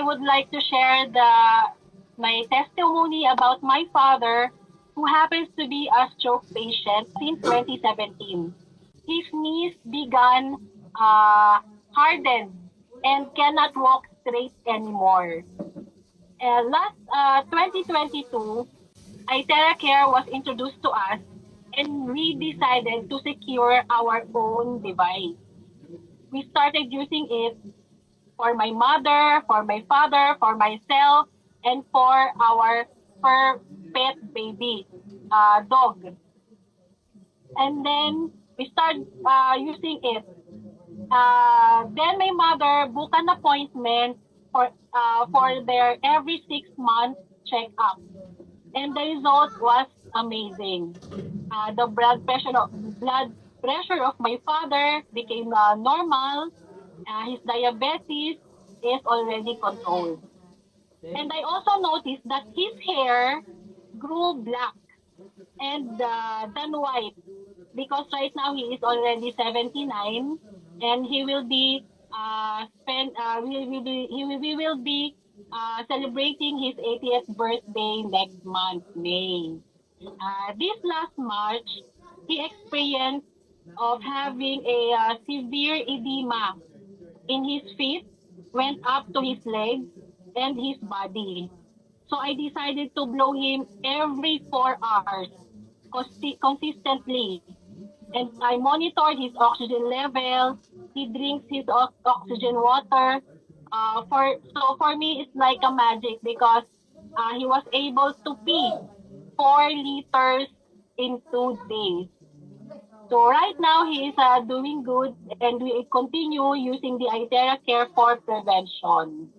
would like to share my testimony about my father, who happens to be a stroke patient since 2017. His knees began hardened and cannot walk straight anymore. Last 2022, iTeracare was introduced to us, and we decided to secure our own device. We started using it for my mother, for my father, for myself, and for our pet baby, dog. And then we started using it. Then my mother booked an appointment for their every 6 month checkup, and the result was amazing. The blood pressure of my father became normal. His diabetes is already controlled. And I also noticed that his hair grew black and then white, because right now he is already 79, and he will be we will be celebrating his 80th birthday next month, May. This last March, he experienced of having a severe edema in his feet, went up to his legs and his body. So I decided to blow him every 4 hours consistently. And I monitored his oxygen level. He drinks his oxygen water. For me, it's like a magic, because he was able to pee 4 liters in 2 days. So right now he is doing good, and we continue using the iTeracare for prevention.